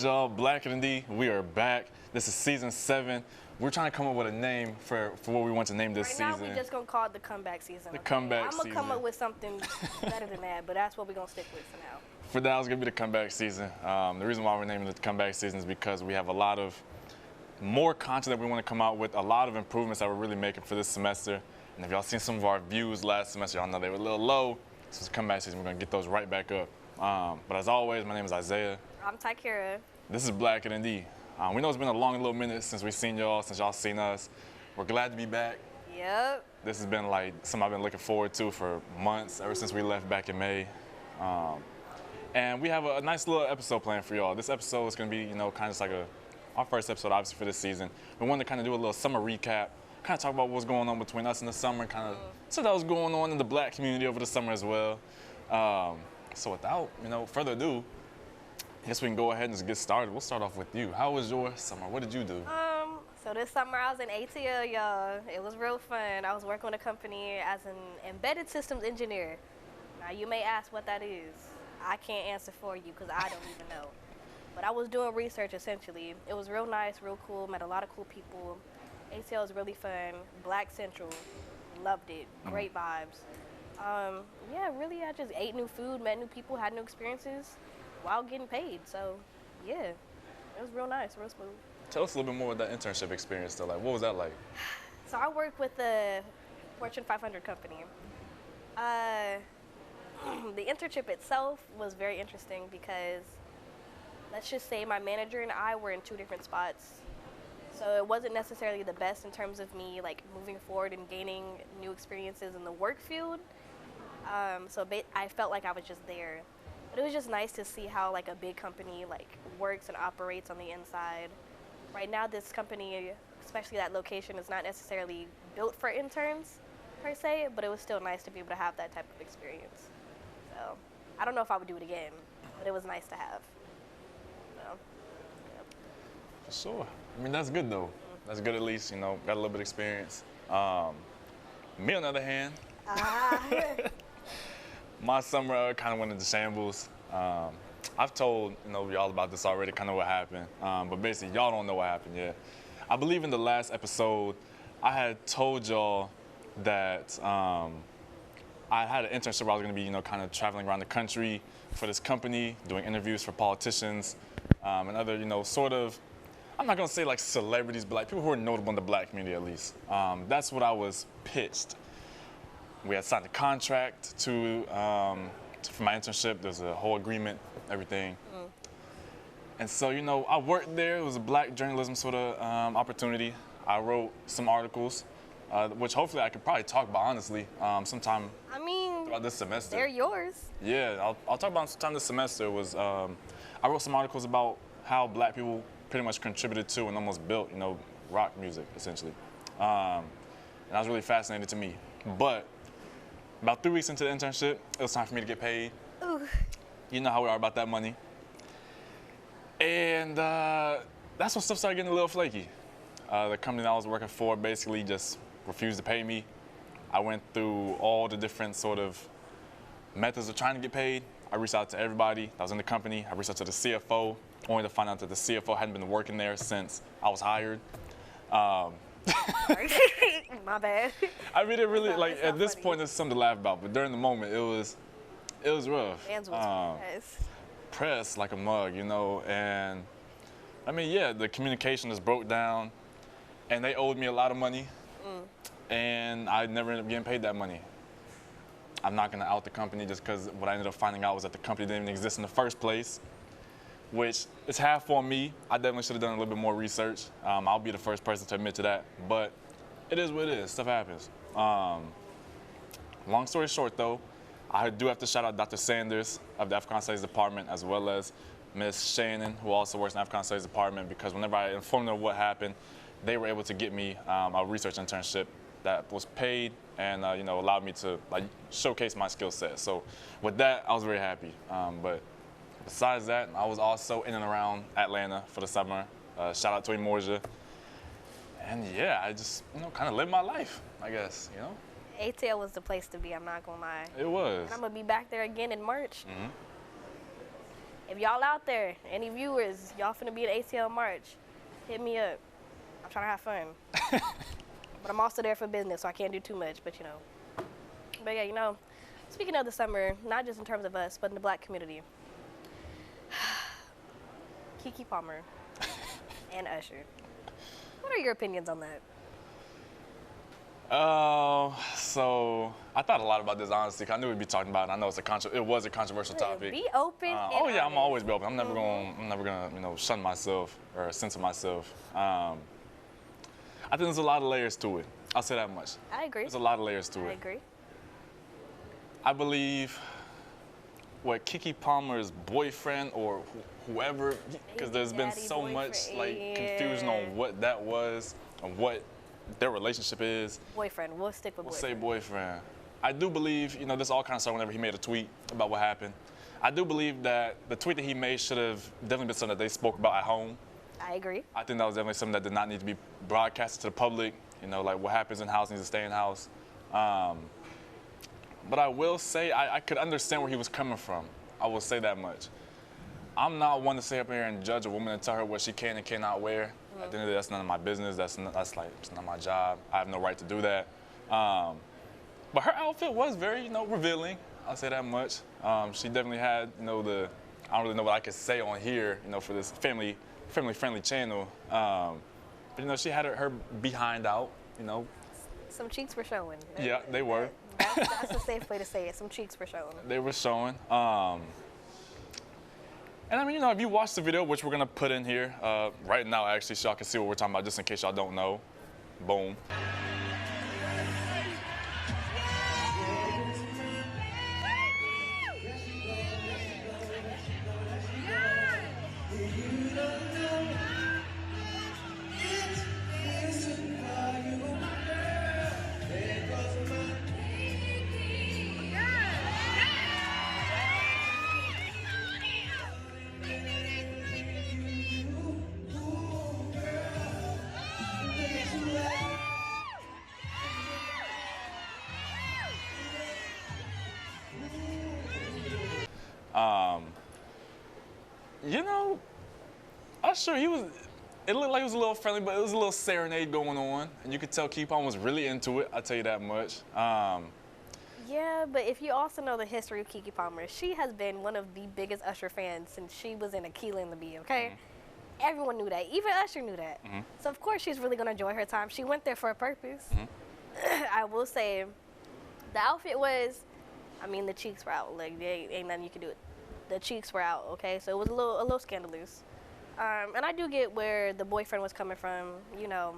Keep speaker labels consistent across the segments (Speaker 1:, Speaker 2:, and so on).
Speaker 1: right, y'all, Black-atnd, we are back. This is season 7. We're trying to come up with a name for what we want to name this season.
Speaker 2: Right now, we're just going to call it the comeback season.
Speaker 1: The comeback season.
Speaker 2: I'm going to come up with something better than that, but that's what we're going to stick with for now.
Speaker 1: For that, it's going to be the comeback season. The reason why we're naming it the comeback season is because we have a lot of more content that we want to come out with, a lot of improvements that we're really making for this semester. And if y'all seen some of our views last semester, y'all know they were a little low. So it's comeback season, we're going to get those right back up. But as always, my name is Isaiah.
Speaker 2: I'm Tykiera.
Speaker 1: This is Black-atnd. We know it's been a long little minute since we've seen y'all, since y'all seen us. We're glad to be back.
Speaker 2: Yep.
Speaker 1: This has been like something I've been looking forward to for months, ever since we left back in May. And we have a nice little episode planned for y'all. This episode is going to be, kind of just like our first episode, obviously, for this season. We wanted to kind of do a little summer recap, kind of talk about what's going on between us in the summer, kind of see what was going on in the Black community over the summer as well. So without, further ado, I guess we can go ahead and just get started. We'll start off with you. How was your summer? What did you do?
Speaker 2: So this summer I was in ATL, y'all. It was real fun. I was working with a company as an embedded systems engineer. Now you may ask what that is. I can't answer for you because I don't even know. But I was doing research essentially. It was real nice, real cool. Met a lot of cool people. ATL was really fun. Black Central, loved it. Great vibes. Yeah, really, I just ate new food, met new people, had new experiences while getting paid. So, yeah, it was real nice, real smooth.
Speaker 1: Tell us a little bit more about that internship experience, though. Like, what was that like?
Speaker 2: So I work with a Fortune 500 company. The internship itself was very interesting because, let's just say my manager and I were in 2 different spots. So it wasn't necessarily the best in terms of me like moving forward and gaining new experiences in the work field. So I felt like I was just there. But it was just nice to see how like a big company like works and operates on the inside. Right now this company, especially that location, is not necessarily built for interns per se, but it was still nice to be able to have that type of experience. So I don't know if I would do it again, but it was nice to have. So, yeah.
Speaker 1: For sure. I mean, that's good though. That's good at least, got a little bit of experience. Me on the other hand, my summer kind of went into shambles. I've told y'all about this already, kind of what happened, but basically y'all don't know what happened yet. I believe in the last episode, I had told y'all that I had an internship where I was going to be, kind of traveling around the country for this company, doing interviews for politicians and other, sort of, I'm not going to say like celebrities, but like people who are notable in the Black community at least. That's what I was pitched. We had signed a contract for my internship. There's a whole agreement, everything. And so, I worked there. It was a Black journalism sort of opportunity. I wrote some articles, which hopefully I could probably talk about honestly sometime throughout this semester.
Speaker 2: They're yours.
Speaker 1: Yeah, I'll talk about sometime this semester. I wrote some articles about how Black people pretty much contributed to and almost built, rock music essentially. And that was really fascinating to me. But about 3 weeks into the internship, it was time for me to get paid.
Speaker 2: Ooh.
Speaker 1: You know how we are about that money. And that's when stuff started getting a little flaky. The company that I was working for basically just refused to pay me. I went through all the different sort of methods of trying to get paid. I reached out to everybody that was in the company. I reached out to the CFO, only to find out that the CFO hadn't been working there since I was hired.
Speaker 2: My bad.
Speaker 1: I mean, it really, like, at this point, it's something to laugh about, but during the moment, it was rough.
Speaker 2: Hands was
Speaker 1: pressed like a mug, and I mean, yeah, the communication just broke down, and they owed me a lot of money, and I never ended up getting paid that money. I'm not gonna out the company just because what I ended up finding out was that the company didn't even exist in the first place, which is half on me. I definitely should have done a little bit more research. I'll be the first person to admit to that, but it is what it is. Stuff happens. Long story short, though, I do have to shout out Dr. Sanders of the African Studies Department, as well as Ms. Shannon, who also works in the African Studies Department, because whenever I informed them of what happened, they were able to get me a research internship that was paid and allowed me to showcase my skill set. So with that, I was very happy. But besides that, I was also in and around Atlanta for the summer. Shout out to Emorgia. And yeah, I just, kind of lived my life, I guess,
Speaker 2: ATL was the place to be, I'm not gonna lie.
Speaker 1: It was.
Speaker 2: And I'm gonna be back there again in March. If y'all out there, any viewers, y'all finna be at ACL March, hit me up. I'm trying to have fun. But I'm also there for business, so I can't do too much, but you know. But yeah, you know, speaking of the summer, not just in terms of us, but in the black community. Keke Palmer and Usher. What are your opinions on that?
Speaker 1: So I thought a lot about this, honestly. 'Cause I knew we'd be talking about it. I know it was a controversial topic.
Speaker 2: Be open.
Speaker 1: Oh yeah, I'm always be open. I'm never gonna, you know, shun myself or censor myself. I think there's a lot of layers to it. I'll say that much.
Speaker 2: I agree.
Speaker 1: There's a lot of layers to it.
Speaker 2: I agree.
Speaker 1: I believe what Keke Palmer's boyfriend or whoever, because there's been so much like confusion on what that was and what their relationship is.
Speaker 2: Boyfriend. We'll stick with boyfriend.
Speaker 1: We'll say boyfriend. I do believe, you know, this all kind of started whenever he made a tweet about what happened. I do believe that the tweet that he made should have definitely been something that they spoke about at home.
Speaker 2: I agree.
Speaker 1: I think that was definitely something that did not need to be broadcasted to the public. You know, like what happens in house needs to stay in house. But I will say I could understand where he was coming from. I will say that much. I'm not one to sit up here and judge a woman and tell her what she can and cannot wear. At the end of the day, that's none of my business. That's like, it's not my job. I have no right to do that. But her outfit was very, you know, revealing. I'll say that much. She definitely had, you know, I don't really know what I could say on here, you know, for this family-friendly channel. But, you know, she had her behind out, you know.
Speaker 2: Some cheeks were showing.
Speaker 1: Yeah, they were.
Speaker 2: That's a safe way to say it. Some cheeks were showing.
Speaker 1: They were showing. And I mean, you know, if you watch the video, which we're gonna put in here right now, actually, so y'all can see what we're talking about, just in case y'all don't know. Boom. You know, Usher, it looked like it was a little friendly, but it was a little serenade going on. And you could tell Keke Palmer was really into it, I'll tell you that much.
Speaker 2: Yeah, but if you also know the history of Keke Palmer, she has been one of the biggest Usher fans since she was in Akeelah and the Bee, okay? Mm-hmm. Everyone knew that. Even Usher knew that. Mm-hmm. So, of course, she's really going to enjoy her time. She went there for a purpose. Mm-hmm. I will say, the outfit was, I mean, the cheeks were out. Like, there ain't nothing you can do with it. The cheeks were out, okay? So it was a little scandalous. And I do get where the boyfriend was coming from, you know,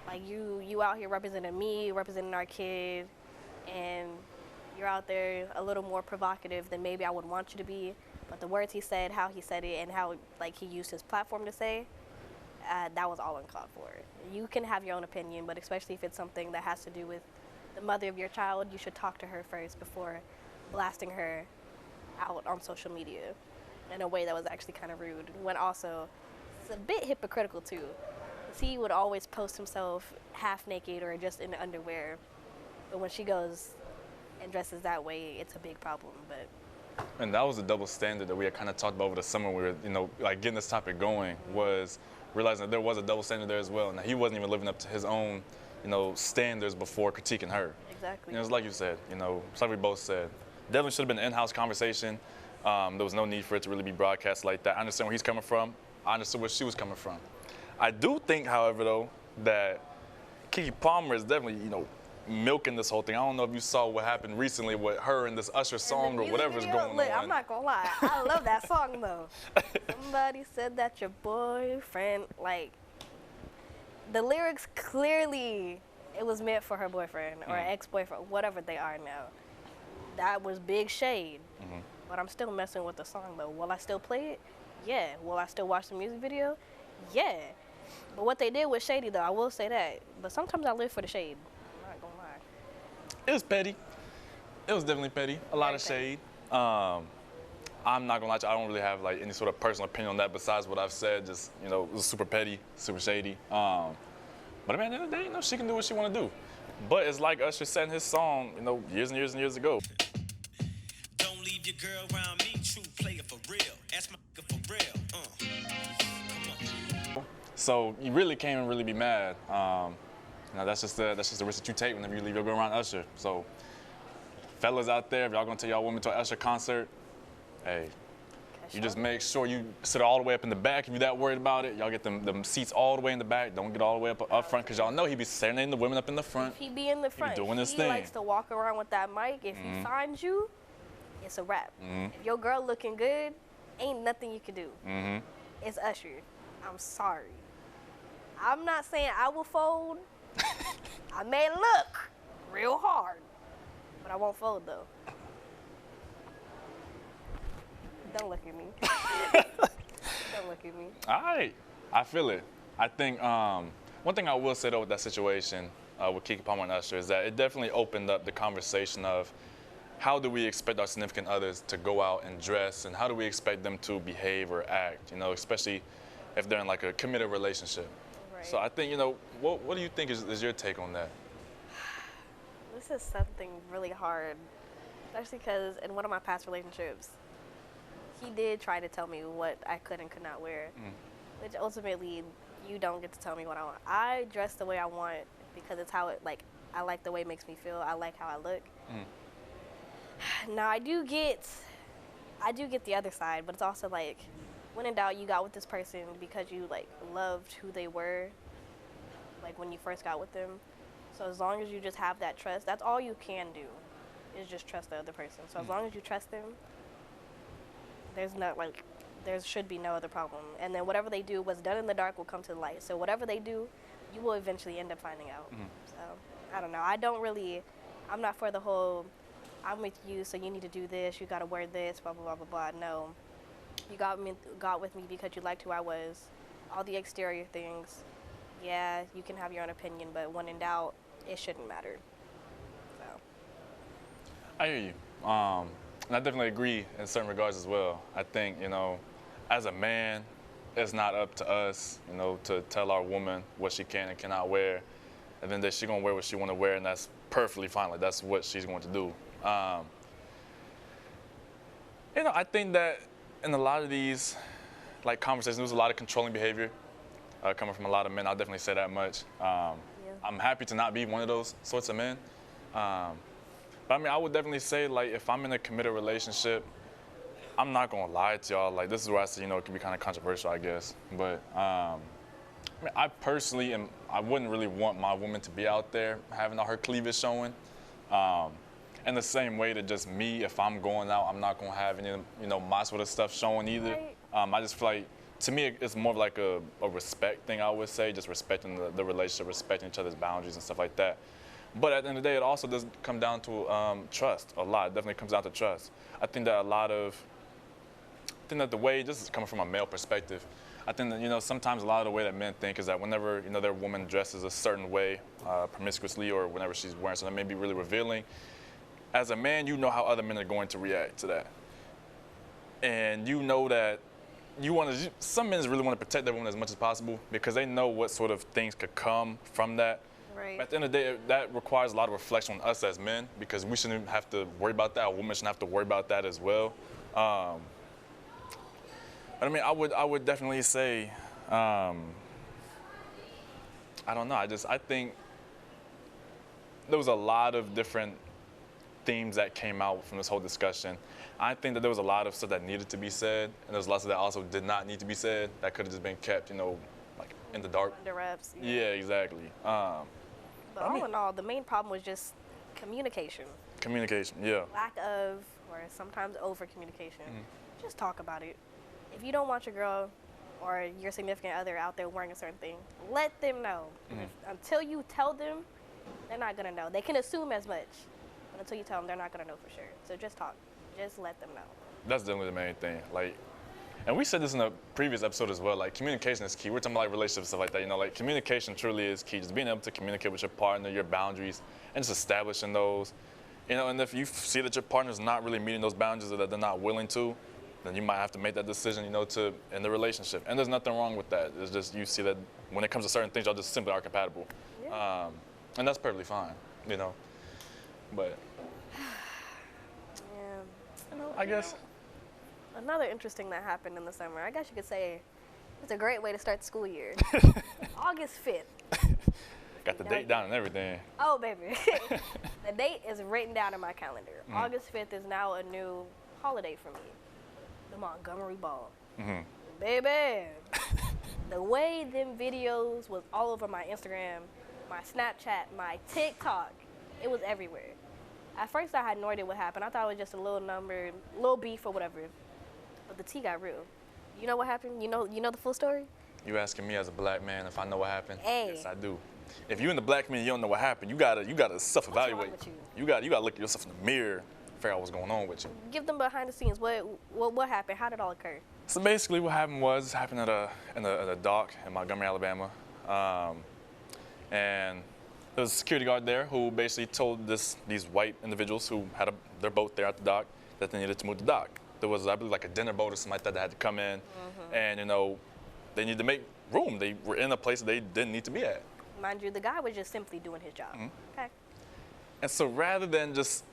Speaker 2: like you out here representing me, representing our kid, and you're out there a little more provocative than maybe I would want you to be. But the words he said, how he said it, and how like he used his platform to say, that was all uncalled for. You can have your own opinion, but especially if it's something that has to do with the mother of your child, you should talk to her first before blasting her out on social media in a way that was actually kind of rude. When also, it's a bit hypocritical too. He would always post himself half naked or just in underwear, but when she goes and dresses that way, it's a big problem. But
Speaker 1: and that was a double standard that we had kind of talked about over the summer. We were, you know, like getting this topic going, was realizing that there was a double standard there as well, and that he wasn't even living up to his own, you know, standards before critiquing her.
Speaker 2: Exactly.
Speaker 1: You know, it's like you said, you know, it's like we both said. Definitely should have been an in-house conversation. There was no need for it to really be broadcast like that. I understand where he's coming from. I understood where she was coming from. I do think, however, though, that Keke Palmer is definitely, you know, milking this whole thing. I don't know if you saw what happened recently with her and this Usher song or whatever's going on.
Speaker 2: I'm not gonna lie, I love that song though. Somebody said that your boyfriend, like, the lyrics clearly, it was meant for her boyfriend or ex-boyfriend, whatever they are now. That was big shade. Mm-hmm. But I'm still messing with the song though. Will I still play it? Yeah. Will I still watch the music video? Yeah. But what they did was shady though, I will say that. But sometimes I live for the shade. I'm not gonna lie.
Speaker 1: It was petty. It was definitely petty. A lot of shade. I'm not gonna lie to you, I don't really have like any sort of personal opinion on that besides what I've said. Just, you know, it was super petty, super shady. But I mean, at the end of the day, you know, she can do what she wanna do. But it's like Usher said in his song, you know, years and years and years ago.
Speaker 3: Don't leave your girl around me, true player for real. That's my for real. Come on.
Speaker 1: So you really can't really be mad. That's just the risk that you take whenever you leave your girl around Usher. So, fellas out there, if y'all gonna take y'all women to an Usher concert, hey, you just make sure you sit all the way up in the back if you're that worried about it. Y'all get them seats all the way in the back. Don't get all the way up front, because y'all know he be serenading the women up in the front.
Speaker 2: If he be in the front,
Speaker 1: doing his
Speaker 2: he
Speaker 1: thing.
Speaker 2: likes to walk around with that mic. If he finds you, it's a wrap. If your girl looking good, ain't nothing you can do. It's Usher. I'm sorry. I'm not saying I will fold. I may look real hard, but I won't fold though. Don't look at me. Don't look at me.
Speaker 1: All right, I feel it. I think one thing I will say though with that situation with Keke Palmer and Usher is that it definitely opened up the conversation of how do we expect our significant others to go out and dress, and how do we expect them to behave or act, especially if they're in like a committed relationship.
Speaker 2: Right.
Speaker 1: So I think, what do you think is your take on that?
Speaker 2: This is something really hard, especially because in one of my past relationships, he did try to tell me what I could and could not wear, which ultimately you don't get to tell me what I want. I dress the way I want because it's how I like the way it makes me feel. I like how I look. Now I do get the other side, but it's also like, when in doubt, you got with this person because you loved who they were, when you first got with them. So as long as you just have that trust, that's all you can do, is just trust the other person. So as long as you trust them, there should be no other problem. And then whatever they do, what's done in the dark will come to the light. So whatever they do, you will eventually end up finding out. So I don't know. I'm not for the whole, I'm with you, so you need to do this, you gotta wear this, blah, blah, blah, blah, blah. No. You got with me because you liked who I was. All the exterior things, yeah, you can have your own opinion, but when in doubt, it shouldn't matter. So.
Speaker 1: I hear you. And I definitely agree in certain regards as well. I think, as a man, it's not up to us, to tell our woman what she can and cannot wear. And then that she's gonna wear what she wanna wear, and that's perfectly fine. That's what she's going to do. I think that in a lot of these conversations, there's a lot of controlling behavior coming from a lot of men. I'll definitely say that much. I'm happy to not be one of those sorts of men. But I would definitely say, if I'm in a committed relationship, I'm not gonna lie to y'all. This is where I say, it can be kind of controversial, I guess. But I personally I wouldn't really want my woman to be out there having all her cleavage showing. In the same way that just me, if I'm going out, I'm not gonna have any, my sort of stuff showing either.
Speaker 2: Right.
Speaker 1: I just feel like, to me, it's more of like a respect thing, I would say, just respecting the relationship, respecting each other's boundaries and stuff like that. But at the end of the day, it also does come down to trust a lot. It definitely comes down to trust. I think that the way, this is coming from a male perspective, I think that, sometimes a lot of the way that men think is that whenever, their woman dresses a certain way, promiscuously, or whenever she's wearing something that may be really revealing, as a man, you know how other men are going to react to that. And you know that some men really want to protect their woman as much as possible because they know what sort of things could come from that.
Speaker 2: Right.
Speaker 1: But at the end of the day, that requires a lot of reflection on us as men, because we shouldn't have to worry about that. A woman shouldn't have to worry about that as well. But I would definitely say, I don't know. I think there was a lot of different themes that came out from this whole discussion. I think that there was a lot of stuff that needed to be said, and there was lots of that also did not need to be said, that could have just been kept, in the dark.
Speaker 2: Under wraps.
Speaker 1: Yeah, exactly.
Speaker 2: But all in all, the main problem was just communication.
Speaker 1: Communication, yeah.
Speaker 2: Lack of, or sometimes over communication. Just talk about it. If you don't want your girl or your significant other out there wearing a certain thing, let them know. Until you tell them, they're not gonna know. They can assume as much, but until you tell them, they're not gonna know for sure. So just talk. Just let them know.
Speaker 1: That's definitely the main thing. And we said this in a previous episode as well, communication is key. We're talking about relationships, stuff like that, communication truly is key. Just being able to communicate with your partner, your boundaries, and just establishing those. And if you see that your partner's not really meeting those boundaries, or that they're not willing to, then you might have to make that decision, to end the relationship. And there's nothing wrong with that. It's just you see that when it comes to certain things, y'all just simply aren't compatible.
Speaker 2: Yeah.
Speaker 1: And that's perfectly fine, But,
Speaker 2: Yeah.
Speaker 1: I guess.
Speaker 2: Another interesting that happened in the summer. I guess you could say it's a great way to start the school year. August 5th.
Speaker 1: Got the date down and everything.
Speaker 2: Oh, baby. The date is written down in my calendar. August 5th is now a new holiday for me. The Montgomery Brawl. Baby. The way them videos was all over my Instagram, my Snapchat, my TikTok. It was everywhere. At first, I had no idea what happened. I thought it was just a little number, little beef or whatever. But the tea got real. You know what happened? You know the full story?
Speaker 1: You asking me as a black man if I know what happened?
Speaker 2: Hey.
Speaker 1: Yes, I do. If you're in the black community, you don't know what happened. You gotta self-evaluate.
Speaker 2: What's wrong with
Speaker 1: You gotta look at yourself in the mirror, figure out what's going on with you.
Speaker 2: Give them behind the scenes. What happened? How did it all occur?
Speaker 1: So basically, what happened was at a dock in Montgomery, Alabama, and there was a security guard there who basically told these white individuals who had their boat there at the dock that they needed to move the dock. There was, I believe, like a dinner boat or something like that had to come in, and they needed to make room. They were in a place they didn't need to be at.
Speaker 2: Mind you, the guy was just simply doing his job. Okay.
Speaker 1: And so rather than just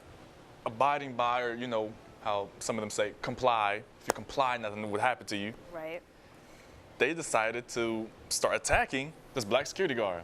Speaker 1: abiding by, or how some of them say, comply. If you comply, nothing would happen to you.
Speaker 2: Right.
Speaker 1: They decided to start attacking this black security guard.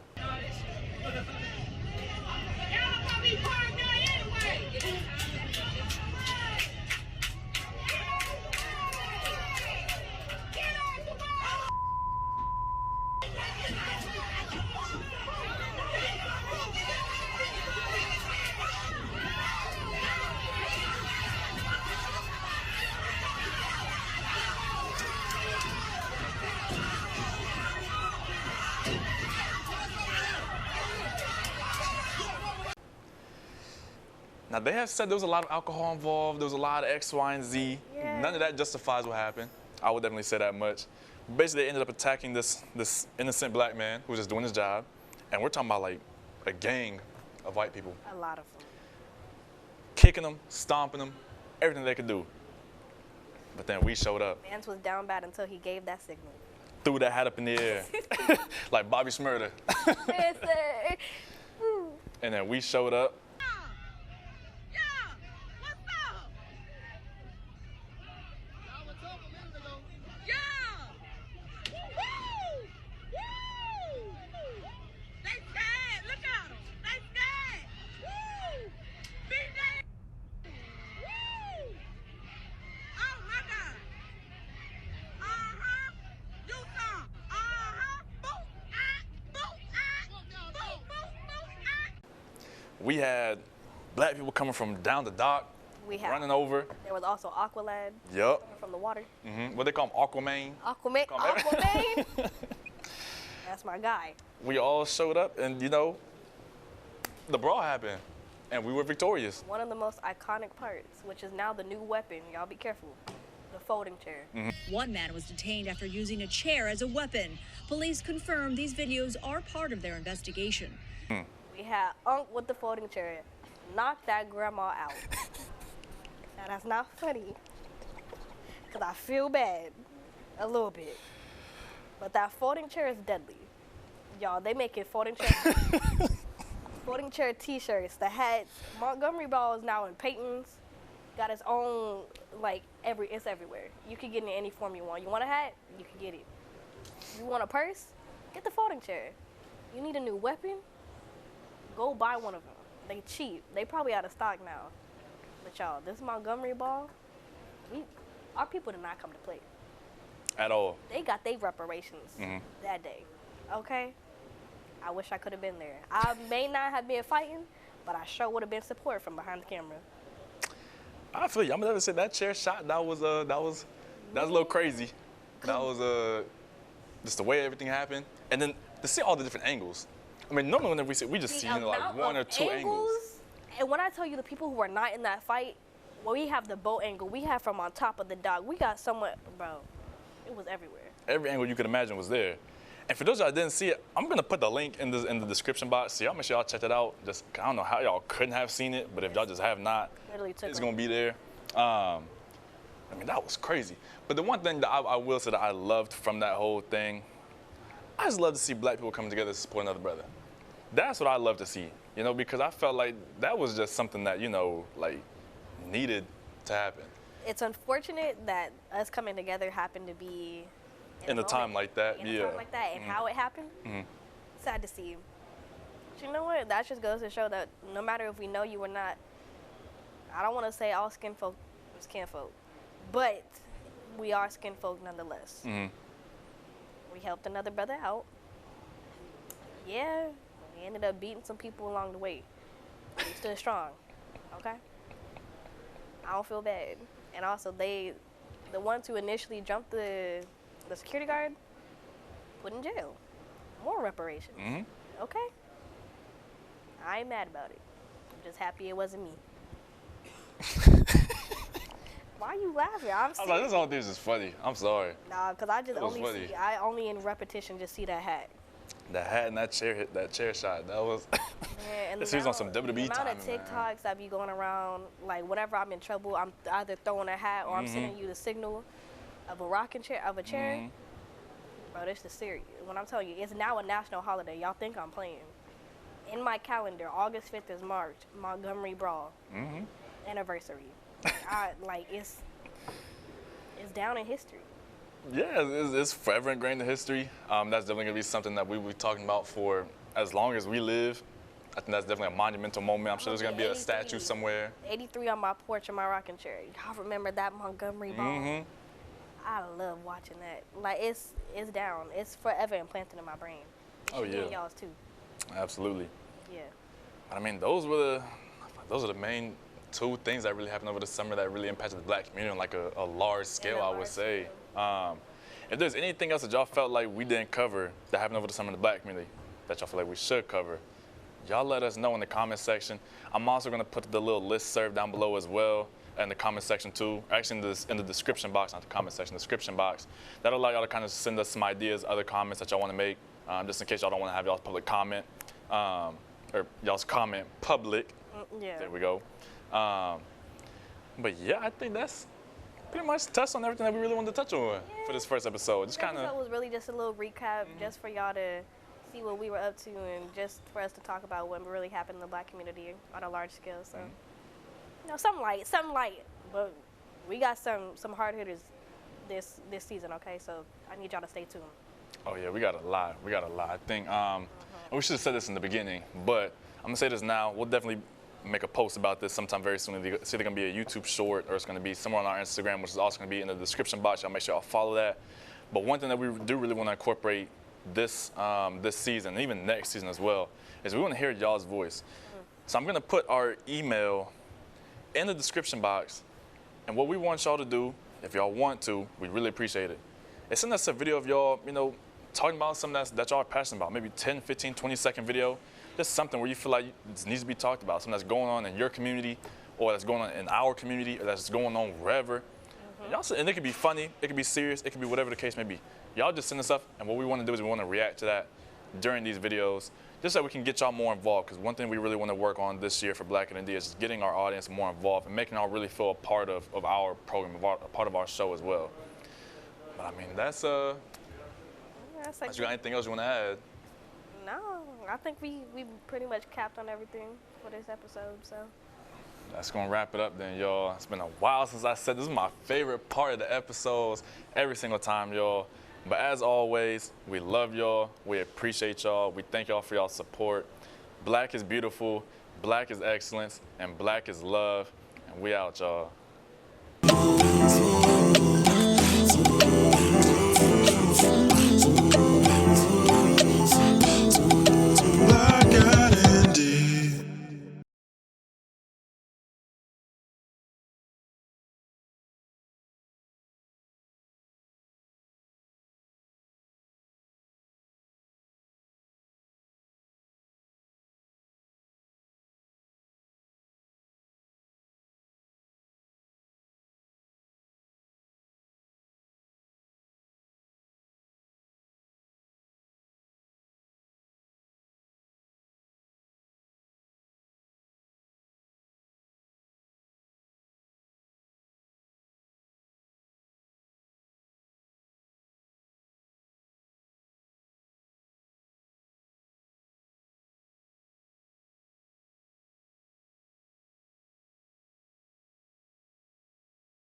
Speaker 1: Now, they have said there was a lot of alcohol involved, there was a lot of X, Y, and Z.
Speaker 2: Yeah.
Speaker 1: None of that justifies what happened. I would definitely say that much. Basically, they ended up attacking this innocent black man who was just doing his job. And we're talking about like a gang of white people.
Speaker 2: A lot of them.
Speaker 1: Kicking them, stomping them, everything they could do. But then we showed up.
Speaker 2: Mans was down bad until he gave that signal.
Speaker 1: Threw that hat up in the air. Like Bobby Shmurda.
Speaker 2: Yes, sir.
Speaker 1: And then we showed up. We had black people coming from down the dock, running over.
Speaker 2: There was also Aqualad.
Speaker 1: Yep.
Speaker 2: Coming from the water.
Speaker 1: What they call him, Aquaman.
Speaker 2: Aquaman. That's my guy.
Speaker 1: We all showed up, and the brawl happened, and we were victorious.
Speaker 2: One of the most iconic parts, which is now the new weapon. Y'all be careful. The folding chair.
Speaker 3: One man was detained after using a chair as a weapon. Police confirm these videos are part of their investigation.
Speaker 2: We had Unc with the folding chair. Knock that grandma out. Now that's not funny, because I feel bad a little bit. But that folding chair is deadly. Y'all, they making folding chair t-shirts, the hats. Montgomery Brawl is now in Peyton's. Got its own, it's everywhere. You can get it in any form you want. You want a hat? You can get it. You want a purse? Get the folding chair. You need a new weapon? Go buy one of them. They cheap. They probably out of stock now. But y'all, this Montgomery Brawl, our people did not come to play.
Speaker 1: At all.
Speaker 2: They got their reparations that day. Okay? I wish I could have been there. I may not have been fighting, but I sure would have been support from behind the camera.
Speaker 1: I feel you. I'm gonna say that chair shot. That was a little crazy. That was just the way everything happened, and then to see all the different angles. I mean, normally whenever we just see like one or two angles.
Speaker 2: And when I tell you the people who are not in that fight, well, we have the boat angle. We have from on top of the dock. We got somewhat, bro. It was everywhere.
Speaker 1: Every angle you could imagine was there. And for those of y'all that didn't see it, I'm gonna put the link in the description box. So y'all make sure y'all check it out. Just I don't know how y'all couldn't have seen it, but if y'all just have not, it's gonna be there. I mean, that was crazy. But the one thing that I will say that I loved from that whole thing, I just love to see black people coming together to support another brother. That's what I love to see, because I felt like that was just something that, needed to happen.
Speaker 2: it's unfortunate that us coming together happened to be
Speaker 1: In a time like that,
Speaker 2: in a time like that, and how it happened. Sad to see. But you know what? That just goes to show that no matter if we know you or not, I don't want to say all skin folk is kin folk, but we are skin folk nonetheless. We helped another brother out. Yeah, we ended up beating some people along the way. We stood strong. Okay? I don't feel bad. And also, the ones who initially jumped the security guard, put in jail. More reparations. Okay? I ain't mad about it. I'm just happy it wasn't me. Why are you laughing? I'm
Speaker 1: I was like, this whole thing is just funny. I'm sorry.
Speaker 2: Nah, because I just
Speaker 1: It was funny.
Speaker 2: I only in repetition just see that hat.
Speaker 1: The hat and that chair shot, that was.
Speaker 2: Yeah, and
Speaker 1: This was on some WWE
Speaker 2: the amount
Speaker 1: timing,
Speaker 2: of
Speaker 1: man.
Speaker 2: TikToks that be going around, like whenever I'm in trouble, I'm either throwing a hat or I'm sending you the signal of a rocking chair, of a chair. Bro, this is serious. When I'm telling you, it's now a national holiday. Y'all think I'm playing. In my calendar, August 5th is March, Montgomery Brawl. Anniversary. It's down in history.
Speaker 1: Yeah, it's forever ingrained in history. That's definitely gonna be something that we will be talking about for as long as we live. I think that's definitely a monumental moment. I'm sure there's gonna be a statue somewhere.
Speaker 2: 83 on my porch in my rocking chair. Y'all remember that Montgomery Brawl? I love watching that. Like it's down. It's forever implanted in my brain.
Speaker 1: Oh yeah.
Speaker 2: And y'all's too.
Speaker 1: Absolutely.
Speaker 2: Yeah.
Speaker 1: I mean, those are the main two things that really happened over the summer that really impacted the Black community on like a large scale, I would say. If there's anything else that y'all felt like we didn't cover that happened over the summer in the Black community that y'all feel like we should cover, y'all let us know in the comment section. I'm also gonna put the little listserv down below as well in the comment section too. Actually in the description box, not the comment section, the description box. That'll allow y'all to kind of send us some ideas, other comments that y'all wanna make, just in case y'all don't wanna have y'all's public comment, or y'all's comment public.
Speaker 2: Yeah.
Speaker 1: There we go. But yeah, I think that's pretty much touched on everything that we really wanted to touch on for this first episode. Just kind
Speaker 2: This episode
Speaker 1: of.
Speaker 2: was really just a little recap, just for y'all to see what we were up to, and just for us to talk about what really happened in the Black community on a large scale. So, you know, something light, but we got some hard hitters this season. Okay, so I need y'all to stay tuned.
Speaker 1: Oh yeah, we got a lot. I think we should have said this in the beginning, but I'm gonna say this now. We'll definitely make a post about this sometime very soon. It's either gonna be a YouTube short or it's gonna be somewhere on our Instagram, which is also gonna be in the description box. Y'all make sure y'all follow that. But one thing that we do really want to incorporate this season, and even next season as well, is we want to hear y'all's voice. So I'm gonna put our email in the description box, and what we want y'all to do, if y'all want to, we really appreciate it, is send us a video of y'all, talking about something that y'all are passionate about, maybe 10, 15, 20-second video. Just something where you feel like it needs to be talked about, something that's going on in your community, or that's going on in our community, or that's going on wherever. And it could be funny, it could be serious, it could be whatever the case may be. Y'all just send us stuff, and what we want to do is we want to react to that during these videos, just so we can get y'all more involved. Because one thing we really want to work on this year for Black-atnd is just getting our audience more involved and making y'all really feel a part of our program, a part of our show as well. But I mean, that's unless you got anything else you want to add?
Speaker 2: No, I think we pretty much capped on everything for this episode. So
Speaker 1: that's gonna wrap it up then, y'all. It's been a while since I said this is my favorite part of the episodes every single time, y'all. But as always, we love y'all. We appreciate y'all. We thank y'all for y'all's support. Black is beautiful, Black is excellence, and Black is love. And we out, y'all.